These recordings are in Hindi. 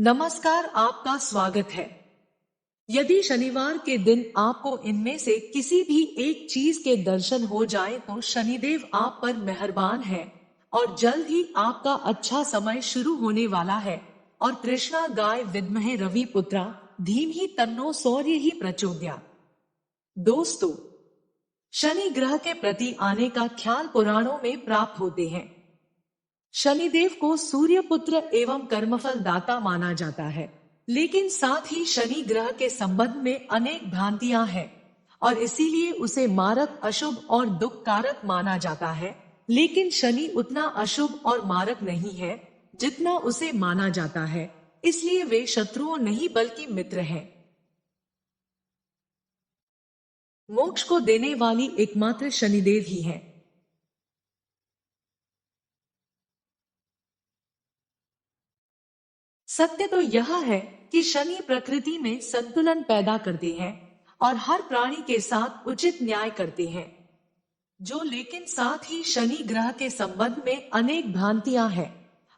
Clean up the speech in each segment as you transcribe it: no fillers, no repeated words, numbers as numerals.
नमस्कार, आपका स्वागत है। यदि शनिवार के दिन आपको इनमें से किसी भी एक चीज के दर्शन हो जाए तो शनिदेव आप पर मेहरबान है और जल्द ही आपका अच्छा समय शुरू होने वाला है। और कृष्णा गाय विद्महे रवि पुत्रा धीमहि तन्नो सौर्य ही प्रचोदयात्। दोस्तों, शनि ग्रह के प्रति आने का ख्याल पुराणों में प्राप्त होते हैं। शनिदेव को सूर्य पुत्र एवं कर्मफल दाता माना जाता है, लेकिन साथ ही शनि ग्रह के संबंध में अनेक भ्रांतियां हैं और इसीलिए उसे मारक, अशुभ और दुख कारक माना जाता है। लेकिन शनि उतना अशुभ और मारक नहीं है जितना उसे माना जाता है, इसलिए वे शत्रुओं नहीं बल्कि मित्र हैं। मोक्ष को देने वाली एकमात्र शनिदेव ही है। सत्य तो यह है कि शनि प्रकृति में संतुलन पैदा करते हैं और हर प्राणी के साथ उचित न्याय करते हैं। लेकिन साथ ही शनि ग्रह के संबंध में अनेक भ्रांतियां हैं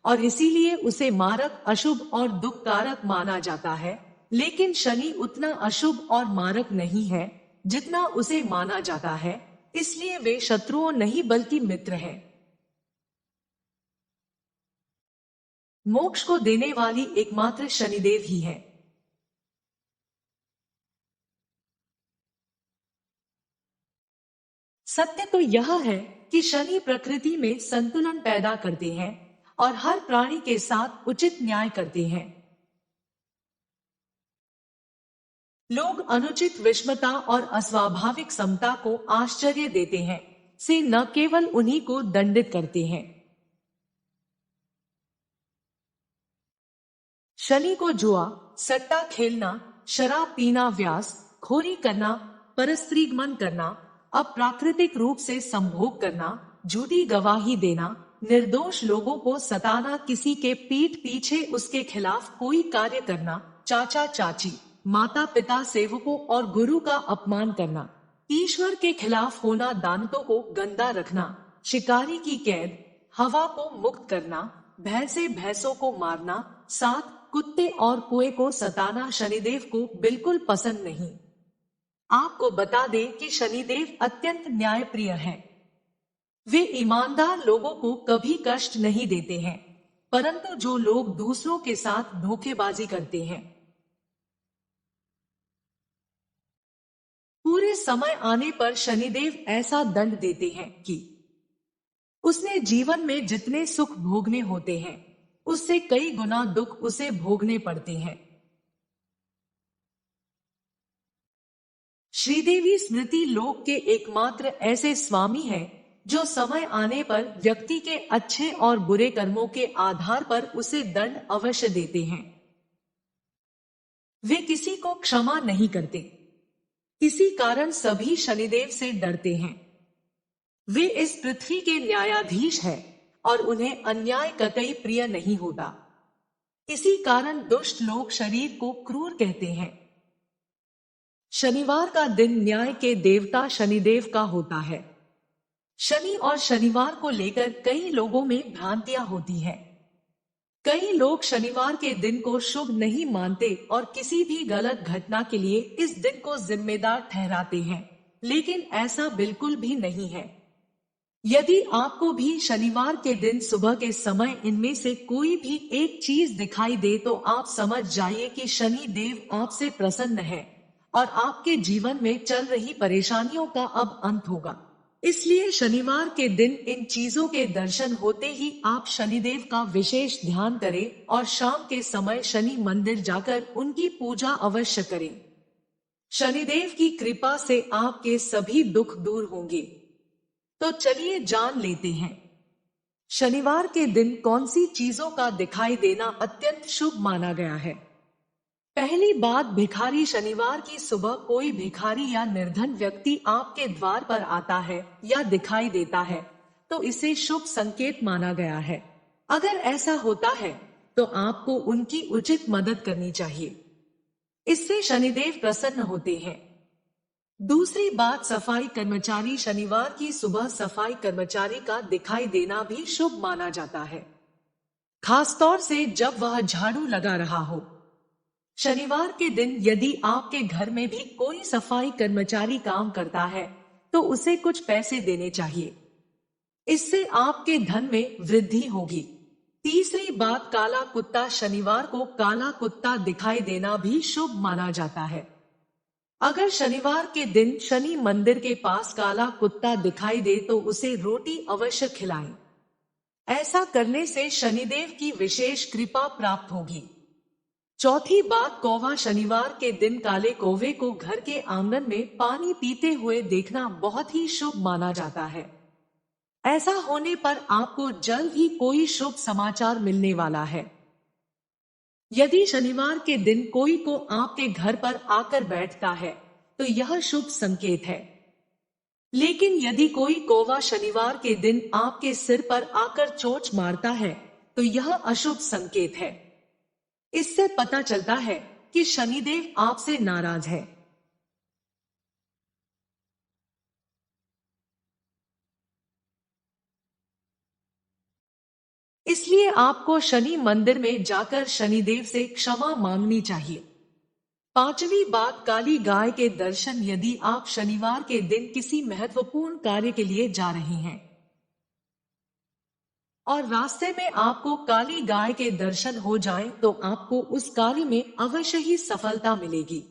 और इसीलिए उसे मारक, अशुभ और दुख कारक माना जाता है। लेकिन शनि उतना अशुभ और मारक नहीं है जितना उसे माना जाता है, इसलिए वे शत्रुओं नहीं बल्कि मित्र हैं। मोक्ष को देने वाली एकमात्र शनिदेव ही है। सत्य तो यह है कि शनि प्रकृति में संतुलन पैदा करते हैं और हर प्राणी के साथ उचित न्याय करते हैं। लोग अनुचित विषमता और अस्वाभाविक समता को आश्चर्य देते हैं से न केवल उन्हीं को दंडित करते हैं। शनि को जुआ, सट्टा खेलना, शराब पीना, व्यास खोरी करना, परस्त्रीगमन करना, अप्राकृतिक रूप से संभोग करना, झूठी गवाही देना, निर्दोष लोगों को सताना, किसी के पीठ पीछे उसके खिलाफ कोई कार्य करना, चाचा चाची, माता पिता, सेवकों और गुरु का अपमान करना, ईश्वर के खिलाफ होना, दानतों को गंदा रखना, शिकारी की कैद, हवा को मुक्त करना, भैंसे भैंसों को मारना, साथ कुत्ते और कुएं को सताना शनिदेव को बिल्कुल पसंद नहीं। आपको बता दें कि शनिदेव अत्यंत न्यायप्रिय हैं। वे ईमानदार लोगों को कभी कष्ट नहीं देते हैं, परंतु जो लोग दूसरों के साथ धोखेबाजी करते हैं, पूरे समय आने पर शनिदेव ऐसा दंड देते हैं कि उसने जीवन में जितने सुख भोगने होते हैं उससे कई गुना दुख उसे भोगने पड़ते हैं। श्रीदेवी स्मृति लोक के एकमात्र ऐसे स्वामी हैं जो समय आने पर व्यक्ति के अच्छे और बुरे कर्मों के आधार पर उसे दंड अवश्य देते हैं। वे किसी को क्षमा नहीं करते, इसी कारण सभी शनिदेव से डरते हैं। वे इस पृथ्वी के न्यायाधीश हैं और उन्हें अन्याय कतई प्रिय नहीं होता। इसी कारण दुष्ट लोग शरीर को क्रूर कहते हैं। शनिवार का दिन न्याय के देवता शनिदेव का होता है। शनि और शनिवार को लेकर कई लोगों में भ्रांतियां होती हैं। कई लोग शनिवार के दिन को शुभ नहीं मानते और किसी भी गलत घटना के लिए इस दिन को जिम्मेदार ठहराते हैं, लेकिन ऐसा बिल्कुल भी नहीं है। यदि आपको भी शनिवार के दिन सुबह के समय इनमें से कोई भी एक चीज दिखाई दे तो आप समझ जाइए कि शनि देव आपसे प्रसन्न है और आपके जीवन में चल रही परेशानियों का अब अंत होगा। इसलिए शनिवार के दिन इन चीजों के दर्शन होते ही आप शनिदेव का विशेष ध्यान करें और शाम के समय शनि मंदिर जाकर उनकी पूजा अवश्य करें। शनिदेव की कृपा से आपके सभी दुख दूर होंगे। तो चलिए जान लेते हैं शनिवार के दिन कौन सी चीजों का दिखाई देना अत्यंत शुभ माना गया है। पहली बात, भिखारी। शनिवार की सुबह कोई भिखारी या निर्धन व्यक्ति आपके द्वार पर आता है या दिखाई देता है तो इसे शुभ संकेत माना गया है। अगर ऐसा होता है तो आपको उनकी उचित मदद करनी चाहिए, इससे शनिदेव प्रसन्न होते हैं। दूसरी बात, सफाई कर्मचारी। शनिवार की सुबह सफाई कर्मचारी का दिखाई देना भी शुभ माना जाता है। खासतौर से जब वह झाड़ू लगा रहा हो। शनिवार के दिन यदि आपके घर में भी कोई सफाई कर्मचारी काम करता है तो उसे कुछ पैसे देने चाहिए। इससे आपके धन में वृद्धि होगी। तीसरी बात, काला कुत्ता। शनिवार को काला कुत्ता दिखाई देना भी शुभ माना जाता है। अगर शनिवार के दिन शनि मंदिर के पास काला कुत्ता दिखाई दे तो उसे रोटी अवश्य खिलाएं। ऐसा करने से शनिदेव की विशेष कृपा प्राप्त होगी। चौथी बात, कौवा। शनिवार के दिन काले कौवे को घर के आंगन में पानी पीते हुए देखना बहुत ही शुभ माना जाता है। ऐसा होने पर आपको जल्द ही कोई शुभ समाचार मिलने वाला है। यदि शनिवार के दिन कोई को आपके घर पर आकर बैठता है तो यह शुभ संकेत है। लेकिन यदि कोई कौवा शनिवार के दिन आपके सिर पर आकर चोंच मारता है तो यह अशुभ संकेत है। इससे पता चलता है कि शनिदेव आपसे नाराज है। इसलिए आपको शनि मंदिर में जाकर शनिदेव से क्षमा मांगनी चाहिए। पांचवी बात, काली गाय के दर्शन। यदि आप शनिवार के दिन किसी महत्वपूर्ण कार्य के लिए जा रहे हैं और रास्ते में आपको काली गाय के दर्शन हो जाएं, तो आपको उस कार्य में अवश्य ही सफलता मिलेगी।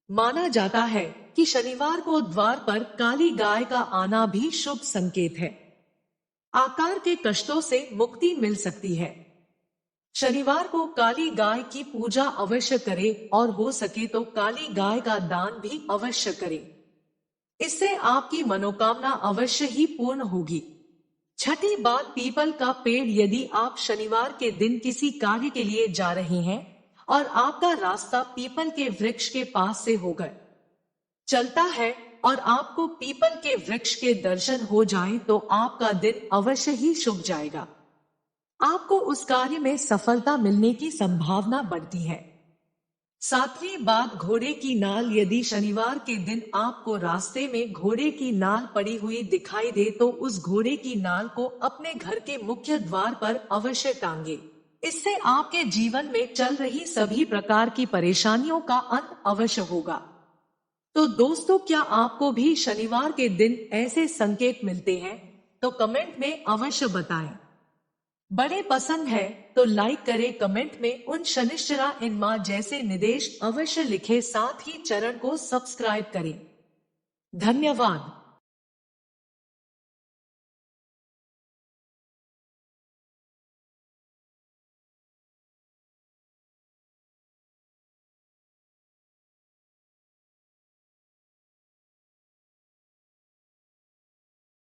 माना जाता है कि शनिवार को द्वार पर काली गाय का आना भी शुभ संकेत है। आकार के कष्टों से मुक्ति मिल सकती है। शनिवार को काली गाय की पूजा अवश्य करें और हो सके तो काली गाय का दान भी अवश्य करें। इससे आपकी मनोकामना अवश्य ही पूर्ण होगी। छठी बात, पीपल का पेड़। यदि आप शनिवार के दिन किसी कार्य के लिए जा रहे हैं और आपका रास्ता पीपल के वृक्ष के पास से होकर चलता है और आपको पीपल के वृक्ष के दर्शन हो जाएं, तो आपका दिन अवश्य ही शुभ जाएगा। आपको उस कार्य में सफलता मिलने की संभावना बढ़ती है। सातवीं बात, घोड़े की नाल। यदि शनिवार के दिन आपको रास्ते में घोड़े की नाल पड़ी हुई दिखाई दे तो उस घोड़े की नाल को अपने घर के मुख्य द्वार पर अवश्य टांगे। इससे आपके जीवन में चल रही सभी प्रकार की परेशानियों का अंत अवश्य होगा। तो दोस्तों, क्या आपको भी शनिवार के दिन ऐसे संकेत मिलते हैं? तो कमेंट में अवश्य बताएं। बड़े पसंद है तो लाइक करें, कमेंट में उन शनिश्चरा इन मां जैसे निर्देश अवश्य लिखें, साथ ही चैनल को सब्सक्राइब करें। धन्यवाद।